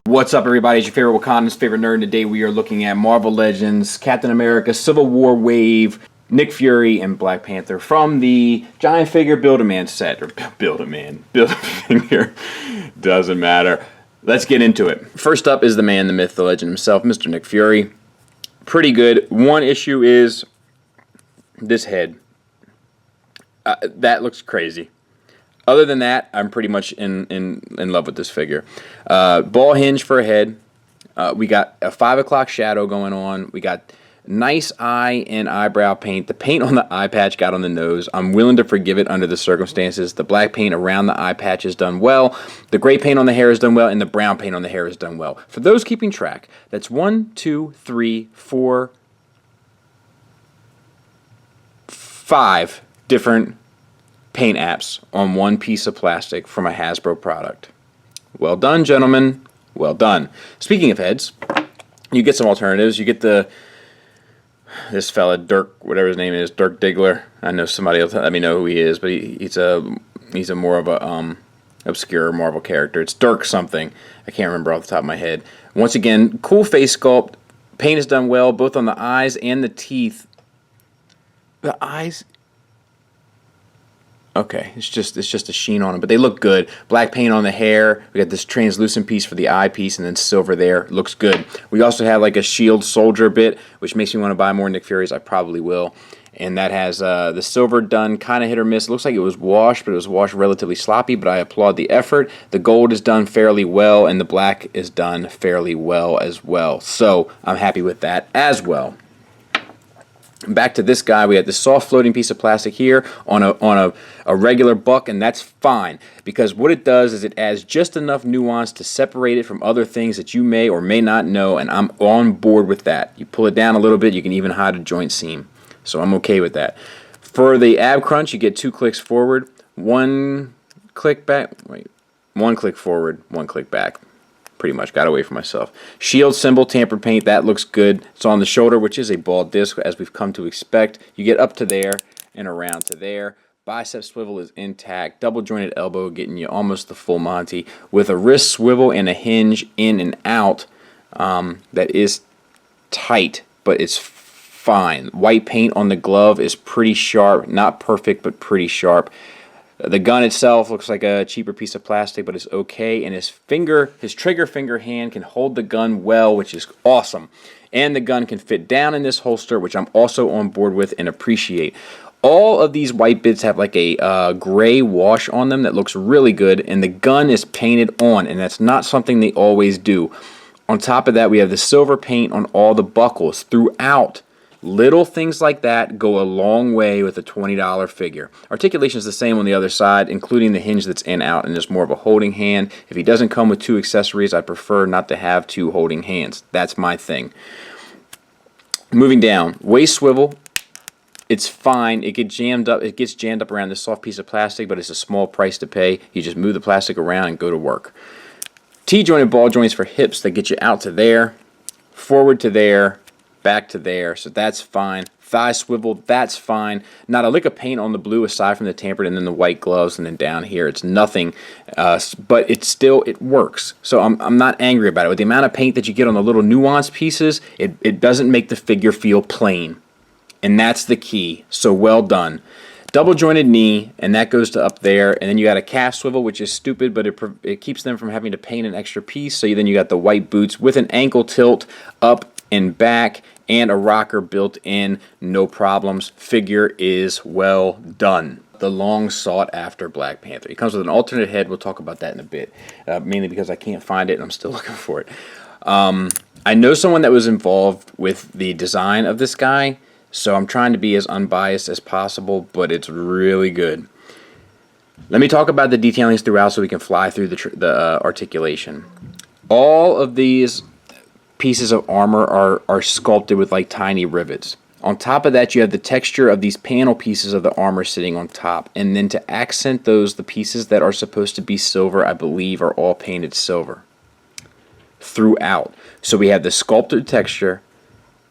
What's up, everybody? It's your favorite Wakandan's favorite nerd, and today we are looking at Marvel Legends, Captain America, Civil War Wave, Nick Fury, and Black Panther from the Giant Figure Build-A-Man set. Or Build-A-Man. Build-A-Figure. Doesn't matter. Let's get into it. First up is the man, the myth, the legend himself, Mr. Nick Fury. Pretty good. One issue is this head. That looks crazy. Other than that, I'm pretty much in love with this figure. Ball hinge for a head. We got a 5 o'clock shadow going on. We got nice eye and eyebrow paint. The paint on the eye patch got on the nose. I'm willing to forgive it under the circumstances. The black paint around the eye patch is done well. The gray paint on the hair is done well. And the brown paint on the hair is done well. For those keeping track, that's 1, 2, 3, 4, 5 different paint apps on one piece of plastic from a Hasbro product. Well done, gentlemen. Well done. Speaking of heads, you get some alternatives. You get this fella, Dirk, whatever his name is, Dirk Diggler. I know somebody else. Let me know who he is, but he's a more of a obscure Marvel character. It's Dirk something. I can't remember off the top of my head. Once again, cool face sculpt. Paint is done well, both on the eyes and the teeth. The eyes. Okay, it's just a sheen on them, but they look good. Black paint on the hair. We got this translucent piece for the eye piece, and then silver there. Looks good. We also have like a shield soldier bit, which makes me want to buy more Nick Furies. I probably will. And that has the silver done kind of hit or miss. It looks like it was washed, but it was washed relatively sloppy, but I applaud the effort. The gold is done fairly well, and the black is done fairly well as well. So I'm happy with that as well. Back to this guy, we have this soft floating piece of plastic here on a regular buck, and that's fine because what it does is it adds just enough nuance to separate it from other things that you may or may not know, and I'm on board with that. You pull it down a little bit, you can even hide a joint seam, so I'm okay with that. For the ab crunch, you get 2 clicks forward, 1 click back, 1 click forward, 1 click back. Pretty much got away from myself. Shield symbol, tampered paint, that looks good. It's on the shoulder, which is a bald disc, as we've come to expect. You get up to there and around to there. Bicep swivel is intact. Double jointed elbow, getting you almost the full Monty. With a wrist swivel and a hinge in and out that is tight, but it's fine. White paint on the glove is pretty sharp. Not perfect, but pretty sharp. The gun itself looks like a cheaper piece of plastic, but it's okay. And his trigger finger hand can hold the gun well, which is awesome. And the gun can fit down in this holster, which I'm also on board with and appreciate. All of these white bits have like a gray wash on them that looks really good. And the gun is painted on, and that's not something they always do. On top of that, we have the silver paint on all the buckles throughout. Little things like that go a long way with a $20 figure. Articulation is the same on the other side, including the hinge that's in out, and there's more of a holding hand. If he doesn't come with 2 accessories, I prefer not to have 2 holding hands. That's my thing. Moving down, waist swivel. It's fine. It gets jammed up around this soft piece of plastic, but it's a small price to pay. You just move the plastic around and go to work. T-jointed ball joints for hips that get you out to there, forward to there, back to there, so that's fine. Thigh swivel, that's fine. Not a lick of paint on the blue aside from the tampered and then the white gloves, and then down here it's nothing, but it works. So I'm not angry about it. With the amount of paint that you get on the little nuanced pieces, it doesn't make the figure feel plain, and that's the key. So well done. Double jointed knee, and that goes to up there, and then you got a calf swivel, which is stupid, but it keeps them from having to paint an extra piece. So then you got the white boots with an ankle tilt up and back, and a rocker built in, no problems. Figure is well done. The long sought after Black Panther. He comes with an alternate head. We'll talk about that in a bit, mainly because I can't find it and I'm still looking for it. I know someone that was involved with the design of this guy, so I'm trying to be as unbiased as possible, but it's really good. Let me talk about the detailings throughout so we can fly through the articulation. All of these pieces of armor are sculpted with like tiny rivets. On top of that, you have the texture of these panel pieces of the armor sitting on top, and then to accent those, the pieces that are supposed to be silver, I believe, are all painted silver throughout. So we have the sculpted texture,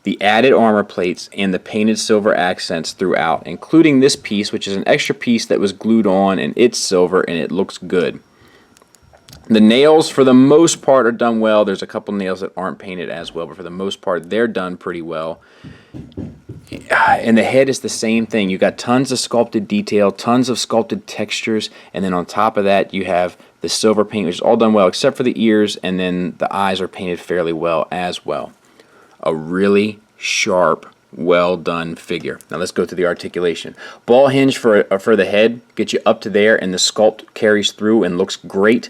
the added armor plates, and the painted silver accents throughout, including this piece, which is an extra piece that was glued on, and it's silver and it looks good. The nails, for the most part, are done well. There's a couple nails that aren't painted as well, but for the most part, they're done pretty well. And the head is the same thing. You got tons of sculpted detail, tons of sculpted textures, and then on top of that, you have the silver paint, which is all done well, except for the ears, and then the eyes are painted fairly well as well. A really sharp, well done figure. Now let's go to the articulation. Ball hinge for the head gets you up to there, and the sculpt carries through and looks great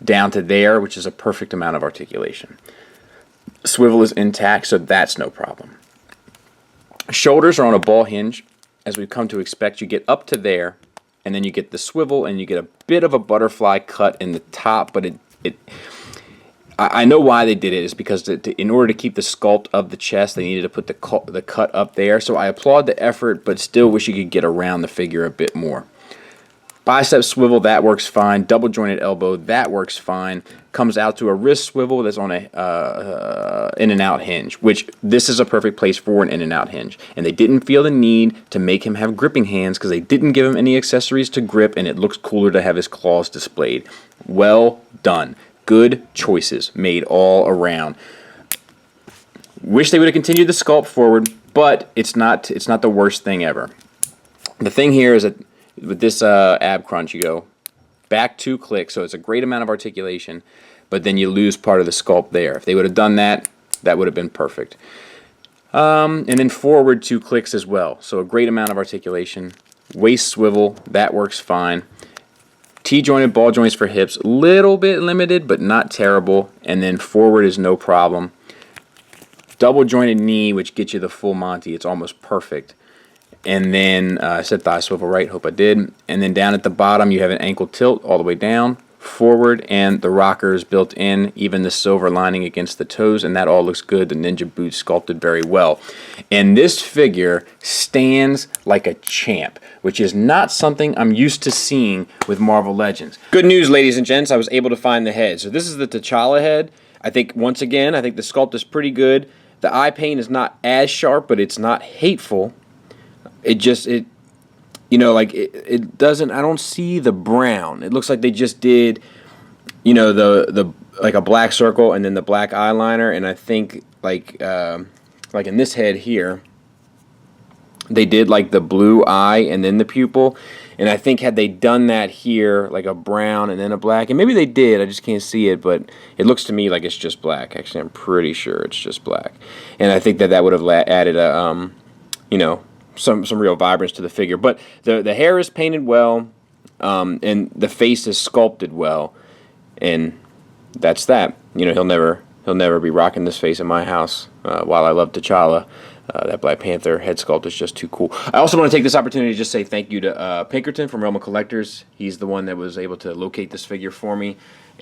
down to there, which is a perfect amount of articulation. Swivel is intact, so that's no problem. Shoulders are on a ball hinge, as we've come to expect. You get up to there, and then you get the swivel, and you get a bit of a butterfly cut in the top, but I know why they did it. Is because in order to keep the sculpt of the chest, they needed to put the cut up there. So I applaud the effort, but still wish you could get around the figure a bit more. Bicep swivel, that works fine. Double jointed elbow, that works fine. Comes out to a wrist swivel that's on a in and out hinge, which this is a perfect place for an in and out hinge. And they didn't feel the need to make him have gripping hands because they didn't give him any accessories to grip, and it looks cooler to have his claws displayed. Well done. Good choices made all around. Wish they would have continued the sculpt forward, but it's not the worst thing ever. The thing here is that with this ab crunch, you go back 2 clicks, so it's a great amount of articulation, but then you lose part of the sculpt there. If they would have done that, that would have been perfect. And then forward 2 clicks as well, so a great amount of articulation. Waist swivel, that works fine. T-jointed ball joints for hips, little bit limited, but not terrible. And then forward is no problem. Double jointed knee, which gets you the full Monty. It's almost perfect. And then I said thigh swivel right, hope I did. And then down at the bottom, you have an ankle tilt all the way down, forward, and the rocker is built in, even the silver lining against the toes, and that all looks good. The ninja boots sculpted very well. And this figure stands like a champ, which is not something I'm used to seeing with Marvel Legends. Good news, ladies and gents, I was able to find the head. So this is the T'Challa head. I think, once again, I think the sculpt is pretty good. The eye paint is not as sharp, but it's not hateful. It doesn't, I don't see the brown. It looks like they just did, the like a black circle and then the black eyeliner, and I think like in this head here, they did like the blue eye and then the pupil, and I think had they done that here, like a brown and then a black, and maybe they did, I just can't see it, but it looks to me like it's just black. Actually, I'm pretty sure it's just black, and I think that would have added a, some real vibrance to the figure. But the hair is painted well, and the face is sculpted well, and that's that. He'll never be rocking this face in my house. While I love T'Challa, that Black Panther head sculpt is just too cool. I also want to take this opportunity to just say thank you to Pinkerton from Realm of Collectors. He's the one that was able to locate this figure for me,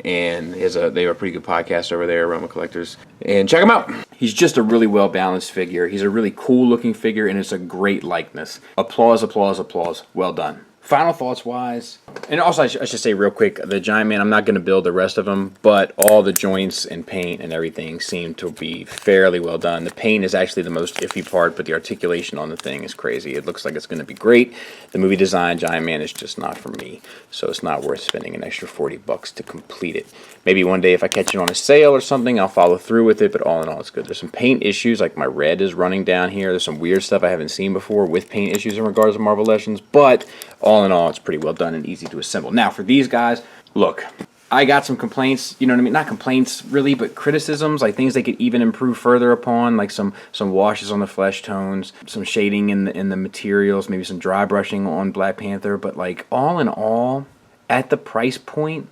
and they have a pretty good podcast over there, Realm of Collectors. And check him out. He's just a really well-balanced figure. He's a really cool-looking figure, and it's a great likeness. Applause, applause, applause. Well done. Final thoughts-wise, and also I should say real quick, the Giant Man, I'm not going to build the rest of them, but all the joints and paint and everything seem to be fairly well done. The paint is actually the most iffy part, but the articulation on the thing is crazy. It looks like it's going to be great. The movie design, Giant Man, is just not for me, so it's not worth spending an extra $40 to complete it. Maybe one day if I catch it on a sale or something, I'll follow through with it, but all in all, it's good. There's some paint issues, like my red is running down here. There's some weird stuff I haven't seen before with paint issues in regards to Marvel Legends, but all in all, it's pretty well done and easy to assemble. Now, for these guys, look, I got some complaints, you know what I mean? Not complaints, really, but criticisms, like things they could even improve further upon, like some washes on the flesh tones, some shading in the materials, maybe some dry brushing on Black Panther, but like all in all, at the price point,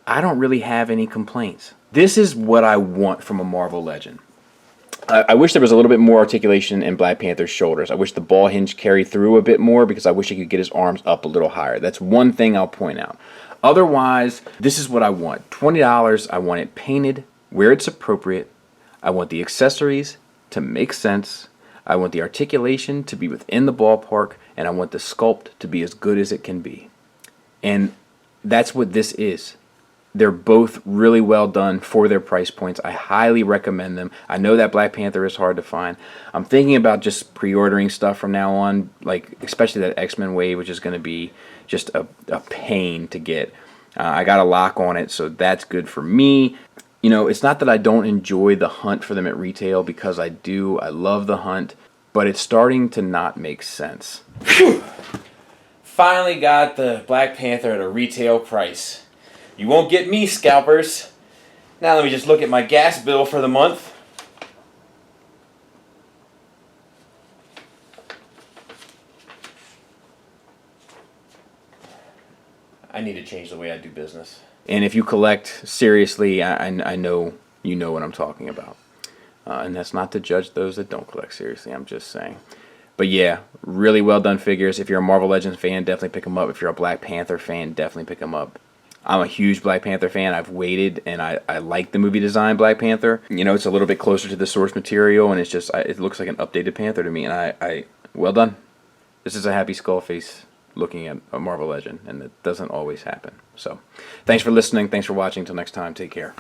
I don't really have any complaints. This is what I want from a Marvel Legend. I wish there was a little bit more articulation in Black Panther's shoulders. I wish the ball hinge carried through a bit more because I wish he could get his arms up a little higher. That's one thing I'll point out. Otherwise, this is what I want. $20, I want it painted where it's appropriate. I want the accessories to make sense. I want the articulation to be within the ballpark, and I want the sculpt to be as good as it can be. And that's what this is. They're both really well done for their price points. I highly recommend them. I know that Black Panther is hard to find. I'm thinking about just pre-ordering stuff from now on, like especially that X-Men wave, which is going to be just a pain to get. I got a lock on it, so that's good for me. You know, it's not that I don't enjoy the hunt for them at retail, because I do. I love the hunt, but it's starting to not make sense. Whew. Finally got the Black Panther at a retail price. You won't get me, scalpers. Now let me just look at my gas bill for the month. I need to change the way I do business. And if you collect seriously, I know you know what I'm talking about. And that's not to judge those that don't collect seriously. I'm just saying. But yeah, really well done figures. If you're a Marvel Legends fan, definitely pick them up. If you're a Black Panther fan, definitely pick them up. I'm a huge Black Panther fan. I've waited, and I like the movie design Black Panther. You know, it's a little bit closer to the source material, and it's just, it looks like an updated Panther to me. And I well done. This is a happy Skullface looking at a Marvel Legend, and it doesn't always happen. So, thanks for listening. Thanks for watching. Until next time, take care.